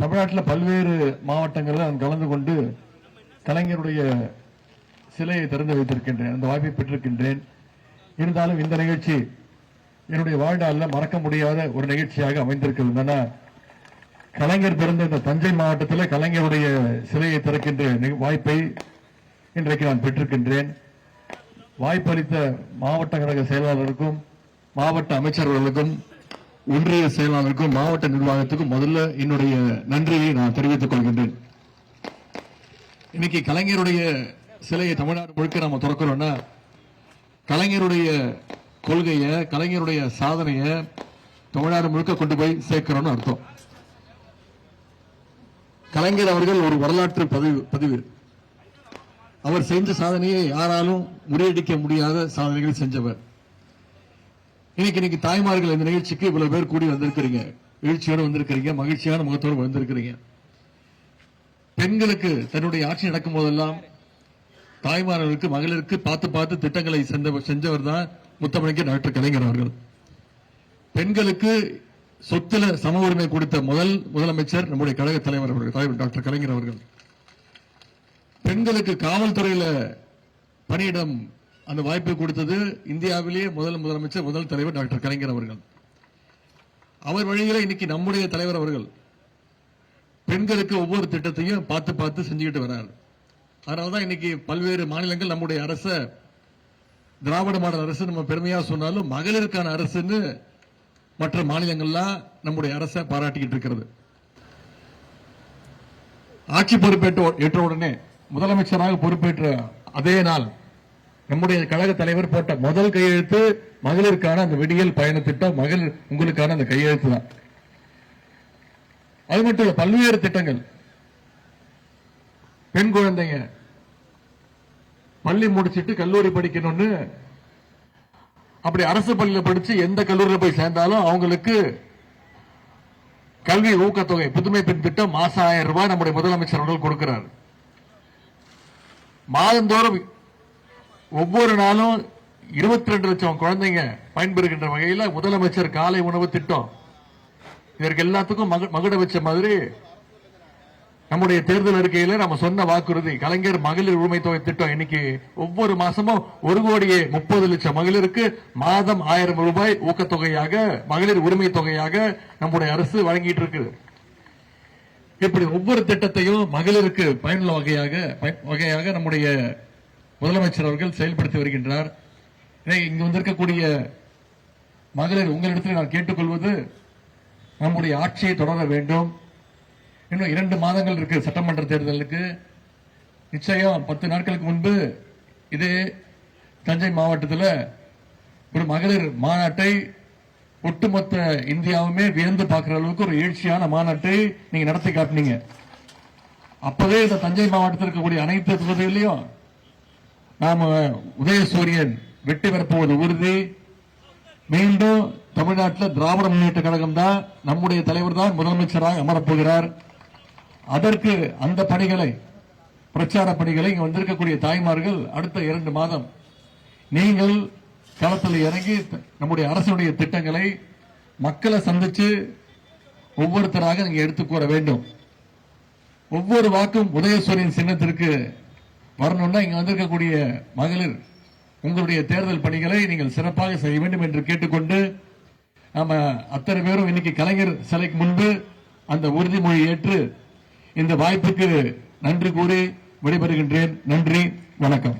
தமிழ்நாட்டில் பல்வேறு மாவட்டங்களில் நான் கலந்து கொண்டு கலைஞருடைய சிலையை திறந்து வைத்திருக்கின்றேன். அந்த வாய்ப்பை பெற்றிருக்கின்றேன். இருந்தாலும் இந்த நிகழ்ச்சி என்னுடைய வாழ்நாளில் மறக்க முடியாத ஒரு நிகழ்ச்சியாக அமைந்திருக்கிறது. கலைஞர் பிறந்த இந்த தஞ்சை மாவட்டத்தில் கலைஞருடைய சிலையை திறக்கின்ற வாய்ப்பை இன்றைக்கு நான் பெற்றிருக்கின்றேன். வாய்ப்பளித்த மாவட்ட கழக செயலாளருக்கும் மாவட்ட அமைச்சர்களுக்கும் ஒன்றிய செயலாளருக்கும் மாவட்ட நிர்வாகத்துக்கும் முதல்ல என்னுடைய நன்றியை நான் தெரிவித்துக் கொள்கின்றேன். இன்னைக்கு கலைஞருடைய சிலையை தமிழ்நாடு முழுக்க நாம திறக்கிறோம்னா கலைஞருடைய கொள்கைய கலைஞருடைய சாதனைய தமிழ்நாடு முழுக்க கொண்டு போய் சேர்க்கிறோம்னு அர்த்தம். கலைஞர் அவர்கள் ஒரு வரலாற்று பதிவு. அவர் செஞ்ச சாதனையை யாராலும் முறியடிக்க முடியாத சாதனைகளை செஞ்சவர். இன்னைக்கு தாய்மார்கள் இந்த நிகழ்ச்சிக்கு இவ்வளவு பேர் கூடி வந்திருக்கிறீங்க, எழுச்சியோடு வந்திருக்கிறீங்க, மகிழ்ச்சியான முகத்தோடு வந்திருக்கிறீங்க. பெண்களுக்கு தன்னுடைய ஆட்சி நடக்கும் போதெல்லாம் தாய்மார்களுக்கு மகளிருக்கு பார்த்து திட்டங்களை செஞ்சவர் தான் முத்தமிழ் டாக்டர் கலைஞர் அவர்கள். பெண்களுக்கு சொத்துல சம உரிமை கொடுத்த முதலமைச்சர் நம்முடைய கழக தலைவர் அவர்கள் டாக்டர் கலைஞர் அவர்கள். பெண்களுக்கு காவல்துறையில பணியிடம் அந்த வாய்ப்பை கொடுத்தது இந்தியாவிலேயே முதலமைச்சர் முதல் தலைவர் டாக்டர் கலைஞர் அவர்கள். அவர் வழியில இன்னைக்கு நம்முடைய தலைவர் அவர்கள் பெண்களுக்கு ஒவ்வொரு திட்டத்தையும் பார்த்து செஞ்சுக்கிட்டு வர்றார். அதனாலதான் இன்னைக்கு பல்வேறு மாநிலங்கள் நம்முடைய அரச திராவிட மாடல் அரசு நம்ம பெருமையா சொன்னாலும் மகளிருக்கான அரசுன்னு மற்ற மாநிலங்கள்லாம் நம்முடைய அரசை பாராட்டிக்கிட்டு இருக்கிறது. ஆட்சி பொறுப்பேற்ற உடனே முதலமைச்சராக பொறுப்பேற்ற அதே நாள் நம்முடைய கழக தலைவர் போட்ட முதல் கையெழுத்து மகளிருக்கான அந்த விடியல் பயண திட்டம், மகளிர் உங்களுக்கான அந்த கையெழுத்து தான். அது மட்டும் இல்ல, பல்வேறு திட்டங்கள். பெண் குழந்தைங்க பள்ளி முடிச்சிட்டு கல்லூரி படிக்கணும்னு அப்படி அரசு பள்ளியில படிச்சு எந்த கல்லூரியில் போய் சேர்ந்தாலும் அவங்களுக்கு கல்வி ஊக்கத்தொகை புதுமை பெண் திட்டம் மாசம் 1000 ரூபாய் நம்முடைய முதலமைச்சர் அவர்கள் கொடுக்கிறார். மாதந்தோறும் ஒவ்வொரு நாளும் 22 லட்சம் குழந்தைங்க பயன்பெறுகின்ற வகையில் முதலமைச்சர் காலை உணவு திட்டம். இதற்கு எல்லாத்துக்கும் மகுட வச்ச மாதிரி நம்முடைய தேர்தல் அறிக்கையில நம்ம சொன்ன வாக்குறுதி கலைஞர் மகளிர் உரிமை தொகை திட்டம். இன்னைக்கு ஒவ்வொரு மாசமும் 1,30,00,000 மகளிருக்கு மாதம் 1000 ரூபாய் ஊக்கத்தொகையாக மகளிர் உரிமை தொகையாக நம்முடைய அரசு வழங்கிட்டு இருக்கு. இப்படி ஒவ்வொரு திட்டத்தையும் மகளிருக்கு பயனுள்ள வகையாக நம்முடைய முதலமைச்சர் அவர்கள் செயல்படுத்தி வருகின்றார். இங்கு வந்திருக்கக்கூடிய மகளிர் உங்களிடத்தில் நான் கேட்டுக்கொள்வது, நம்முடைய ஆட்சியை தொடர வேண்டும். இன்னும் 2 மாதங்கள் இருக்கு சட்டமன்ற தேர்தலுக்கு. நிச்சயம் 10 நாட்களுக்கு முன்பு இதே தஞ்சை மாவட்டத்தில் ஒரு மகளிர் மாநாட்டை ஒட்டுமொத்த இந்தியாவுமே வியந்து பார்க்கிற அளவுக்கு ஒரு எழுச்சியான மாநாட்டை நீங்க நடத்தி காட்டினீங்க. அப்பவே இந்த தஞ்சை மாவட்டத்தில் இருக்கக்கூடிய அனைத்து தொகுதிகளிலும் நாம உதயசூரியன் வெற்றி பெறப்போவது உறுதி. மீண்டும் தமிழ்நாட்டில் திராவிட முன்னேற்ற கழகம் தான், நம்முடைய தலைவர் தான் முதலமைச்சராக அமரப்போகிறார். அதற்கு அந்த பணிகளை, பிரச்சார பணிகளை இங்க வந்திருக்கக்கூடிய தாய்மார்கள் அடுத்த 2 மாதம் நீங்கள் களத்தில் இறங்கி நம்முடைய அரசுடைய திட்டங்களை மக்களை சந்திச்சு ஒவ்வொருத்தராக நீங்க எடுத்து கூற வேண்டும். ஒவ்வொரு வாக்கும் உதயசூரியன் சின்னத்திற்கு வரணும்னா இங்க வந்திருக்கக்கூடிய மகளிர் உங்களுடைய தேர்தல் பணிகளை நீங்கள் சிறப்பாக செய்ய வேண்டும் என்று கேட்டுக்கொண்டு, நாம அத்தனை பேரும் இன்னைக்கு கலைஞர் சிலைக்கு முன்பு அந்த உறுதிமொழி ஏற்று இந்த வாய்ப்புக்கு நன்றி கூறி விடைபெறுகின்றேன். நன்றி, வணக்கம்.